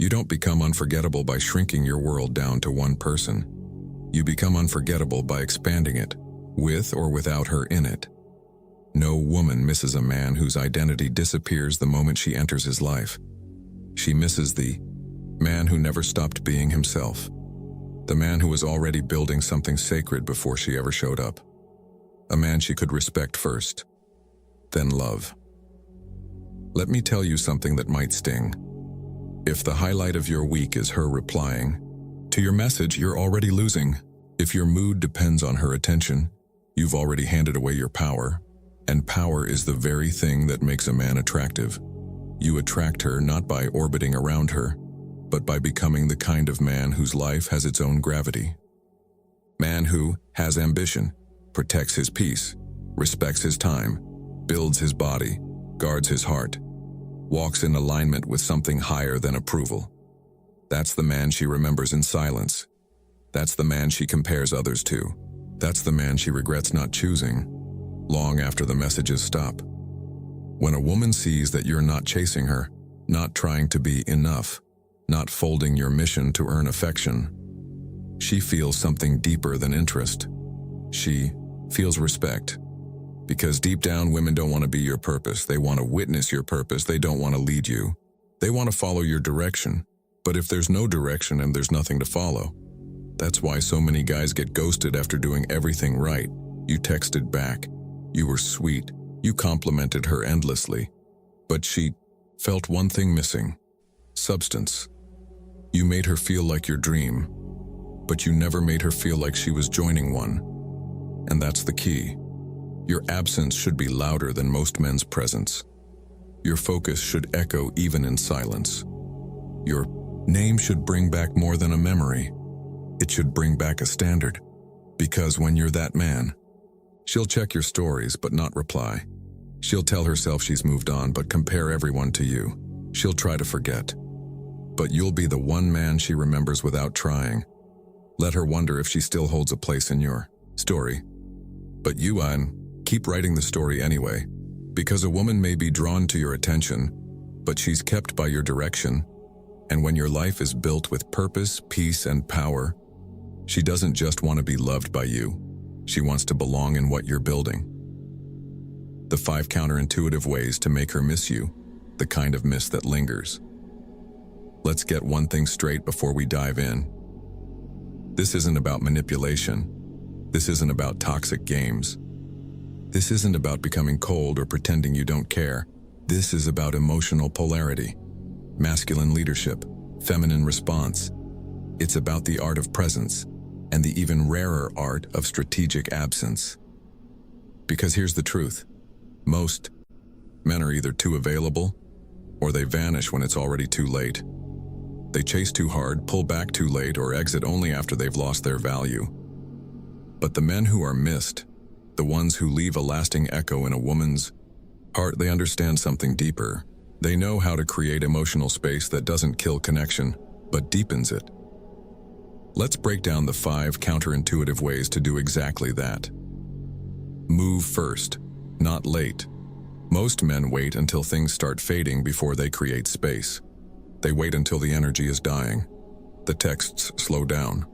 You don't become unforgettable by shrinking your world down to one person. You become unforgettable by expanding it, with or without her in it. No woman misses a man whose identity disappears the moment she enters his life. She misses the man who never stopped being himself. The man who was already building something sacred before she ever showed up. A man she could respect first, then love. Let me tell you something that might sting. If the highlight of your week is her replying to your message, you're already losing. If your mood depends on her attention, you've already handed away your power. And power is the very thing that makes a man attractive. You attract her not by orbiting around her, but by becoming the kind of man whose life has its own gravity. Man who has ambition, protects his peace, respects his time, builds his body, guards his heart, walks in alignment with something higher than approval. That's the man she remembers in silence. That's the man she compares others to. That's the man she regrets not choosing, long after the messages stop. When a woman sees that you're not chasing her, not trying to be enough, not folding your mission to earn affection, she feels something deeper than interest. She feels respect. Because deep down, women don't want to be your purpose. They want to witness your purpose. They don't want to lead you. They want to follow your direction. But if there's no direction and there's nothing to follow, that's why so many guys get ghosted after doing everything right. You texted back. You were sweet. You complimented her endlessly. But she felt one thing missing: substance. You made her feel like your dream, but you never made her feel like she was joining one. And that's the key. Your absence should be louder than most men's presence. Your focus should echo even in silence. Your name should bring back more than a memory. It should bring back a standard. Because when you're that man, she'll check your stories but not reply. She'll tell herself she's moved on but compare everyone to you. She'll try to forget. But you'll be the one man she remembers without trying. Let her wonder if she still holds a place in your story. But you, keep writing the story anyway, because a woman may be drawn to your attention, but she's kept by your direction. And when your life is built with purpose, peace, and power, she doesn't just want to be loved by you. She wants to belong in what you're building. The 5 counterintuitive ways to make her miss you, the kind of miss that lingers. Let's get one thing straight before we dive in. This isn't about manipulation. This isn't about toxic games. This isn't about becoming cold or pretending you don't care. This is about emotional polarity, masculine leadership, feminine response. It's about the art of presence and the even rarer art of strategic absence. Because here's the truth. Most men are either too available or they vanish when it's already too late. They chase too hard, pull back too late, or exit only after they've lost their value. But the men who are missed, the ones who leave a lasting echo in a woman's heart, they understand something deeper. They know how to create emotional space that doesn't kill connection, but deepens it. Let's break down the 5 counterintuitive ways to do exactly that. Move first, not late. Most men wait until things start fading before they create space. They wait until the energy is dying. The texts slow down.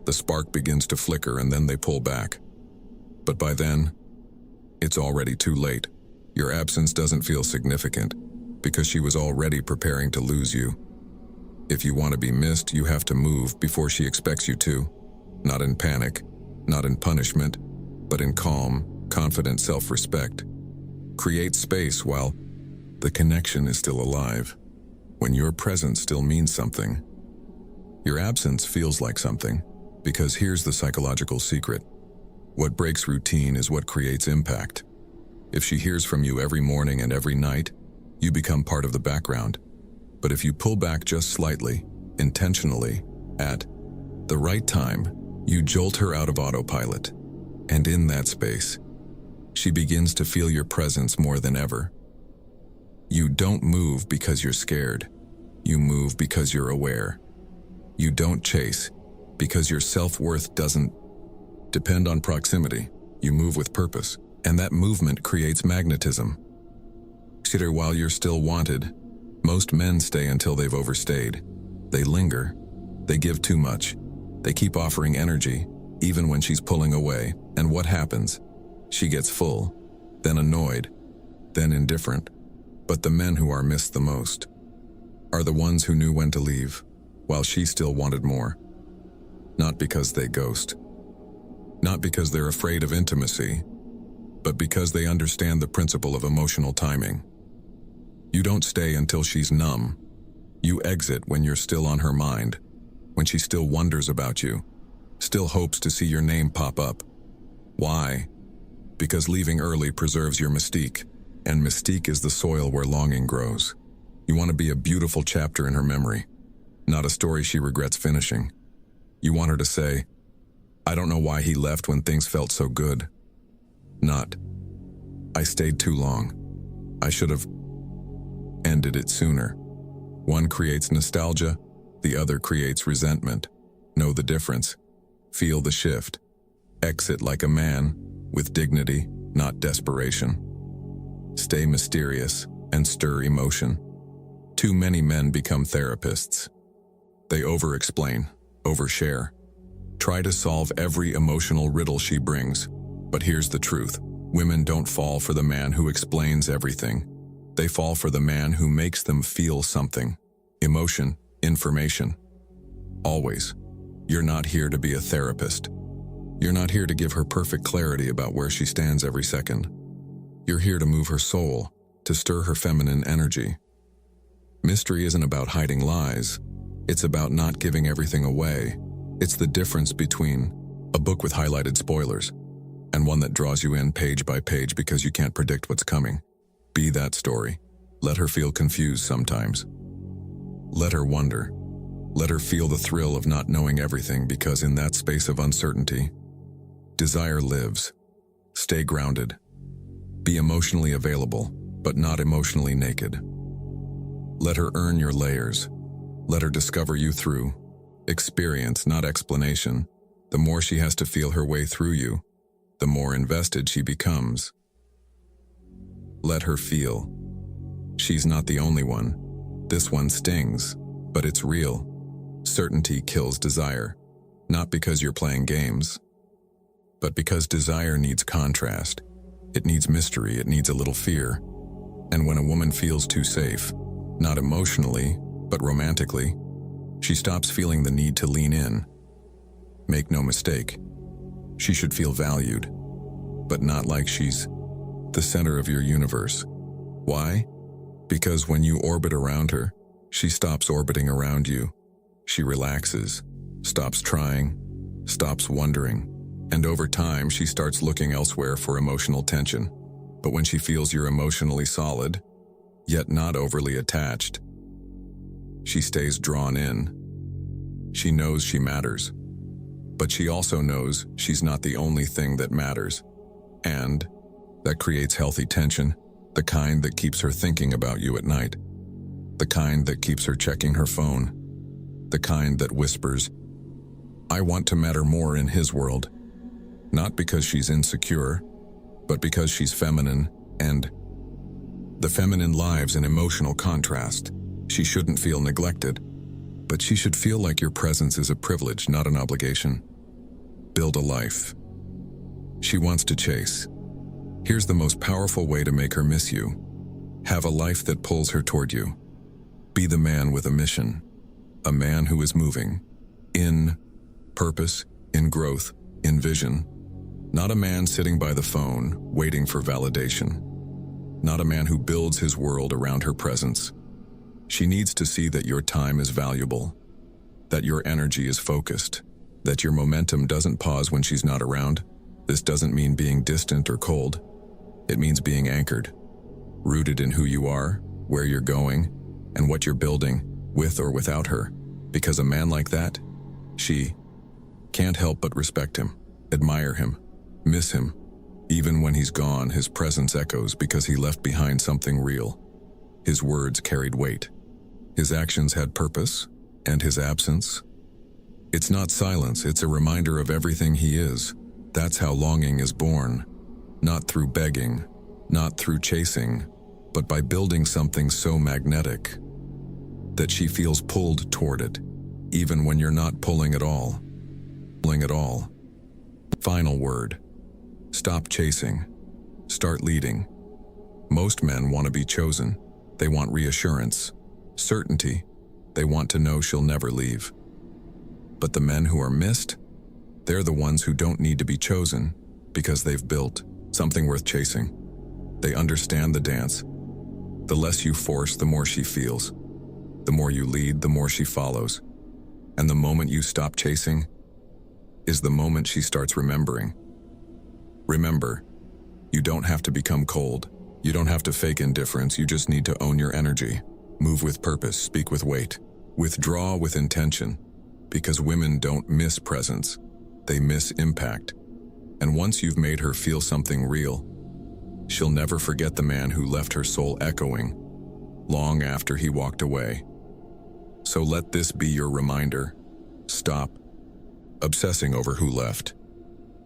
The spark begins to flicker, and then they pull back. But by then, it's already too late. Your absence doesn't feel significant because she was already preparing to lose you. If you want to be missed, you have to move before she expects you to. Not in panic, not in punishment, but in calm, confident self-respect. Create space while the connection is still alive. When your presence still means something, your absence feels like something. Because here's the psychological secret. What breaks routine is what creates impact. If she hears from you every morning and every night, you become part of the background. But if you pull back just slightly, intentionally, at the right time, you jolt her out of autopilot. And in that space, she begins to feel your presence more than ever. You don't move because you're scared. You move because you're aware. You don't chase because your self-worth doesn't depend on proximity. You move with purpose, and that movement creates magnetism. While you're still wanted, most men stay until they've overstayed. They linger. They give too much. They keep offering energy, even when she's pulling away. And what happens? She gets full, then annoyed, then indifferent. But the men who are missed the most are the ones who knew when to leave, while she still wanted more. Not because they ghost. Not because they're afraid of intimacy, but because they understand the principle of emotional timing. You don't stay until she's numb. You exit when you're still on her mind, when she still wonders about you, still hopes to see your name pop up. Why? Because leaving early preserves your mystique, and mystique is the soil where longing grows. You want to be a beautiful chapter in her memory, not a story she regrets finishing. You want her to say, "I don't know why he left when things felt so good." Not, "I stayed too long. I should have ended it sooner." One creates nostalgia, the other creates resentment. Know the difference. Feel the shift. Exit like a man, with dignity, not desperation. Stay mysterious and stir emotion. Too many men become therapists. They over-explain, overshare. Try to solve every emotional riddle she brings. But here's the truth. Women don't fall for the man who explains everything. They fall for the man who makes them feel something. Emotion, information. Always. You're not here to be a therapist. You're not here to give her perfect clarity about where she stands every second. You're here to move her soul, to stir her feminine energy. Mystery isn't about hiding lies. It's about not giving everything away. It's the difference between a book with highlighted spoilers and one that draws you in page by page because you can't predict what's coming. Be that story. Let her feel confused sometimes. Let her wonder. Let her feel the thrill of not knowing everything, because in that space of uncertainty, desire lives. Stay grounded. Be emotionally available, but not emotionally naked. Let her earn your layers. Let her discover you through experience, not explanation. The more she has to feel her way through you, the more invested she becomes. Let her feel. She's not the only one. This one stings, but it's real. Certainty kills desire, not because you're playing games, but because desire needs contrast. It needs mystery, it needs a little fear. And when a woman feels too safe, not emotionally, but romantically, she stops feeling the need to lean in. Make no mistake, she should feel valued, but not like she's the center of your universe. Why? Because when you orbit around her, she stops orbiting around you. She relaxes, stops trying, stops wondering, and over time she starts looking elsewhere for emotional tension. But when she feels you're emotionally solid, yet not overly attached, she stays drawn in. She knows she matters, but she also knows she's not the only thing that matters. And that creates healthy tension, the kind that keeps her thinking about you at night, the kind that keeps her checking her phone, the kind that whispers, "I want to matter more in his world." Not because she's insecure, but because she's feminine, and the feminine lives in emotional contrast. She shouldn't feel neglected, but she should feel like your presence is a privilege, not an obligation. Build a life she wants to chase. Here's the most powerful way to make her miss you. Have a life that pulls her toward you. Be the man with a mission, a man who is moving in purpose, in growth, in vision. Not a man sitting by the phone, waiting for validation. Not a man who builds his world around her presence. She needs to see that your time is valuable, that your energy is focused, that your momentum doesn't pause when she's not around. This doesn't mean being distant or cold. It means being anchored, rooted in who you are, where you're going, and what you're building, with or without her. Because a man like that, she can't help but respect him, admire him, miss him. Even when he's gone, his presence echoes because he left behind something real. His words carried weight. His actions had purpose, and his absence. It's not silence, it's a reminder of everything he is. That's how longing is born. Not through begging, not through chasing, but by building something so magnetic that she feels pulled toward it, even when you're not pulling at all. Final word. Stop chasing. Start leading. Most men want to be chosen. They want reassurance, certainty. They want to know she'll never leave. But the men who are missed, they're the ones who don't need to be chosen because they've built something worth chasing. They understand the dance. The less you force, the more she feels. The more you lead, the more she follows. And the moment you stop chasing is the moment she starts remembering. Remember, you don't have to become cold. You don't have to fake indifference. You just need to own your energy. Move with purpose, speak with weight. Withdraw with intention. Because women don't miss presence, they miss impact. And once you've made her feel something real, she'll never forget the man who left her soul echoing long after he walked away. So let this be your reminder. Stop obsessing over who left.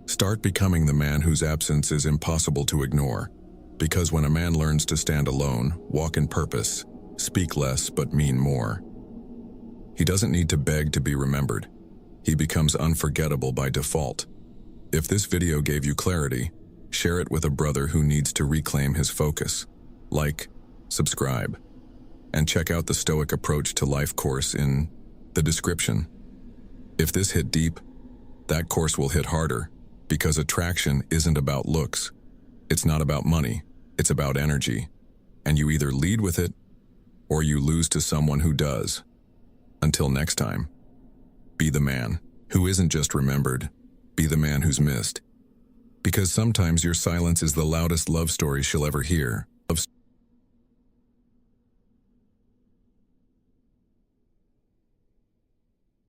Start becoming the man whose absence is impossible to ignore. Because when a man learns to stand alone, walk in purpose, speak less but mean more, he doesn't need to beg to be remembered. He becomes unforgettable by default. If this video gave you clarity, share it with a brother who needs to reclaim his focus. Like, subscribe, and check out the Stoic Approach to Life course in the description. If this hit deep, that course will hit harder, because attraction isn't about looks. It's not about money, it's about energy. And you either lead with it, or you lose to someone who does. Until next time, be the man who isn't just remembered, be the man who's missed. Because sometimes your silence is the loudest love story she'll ever hear.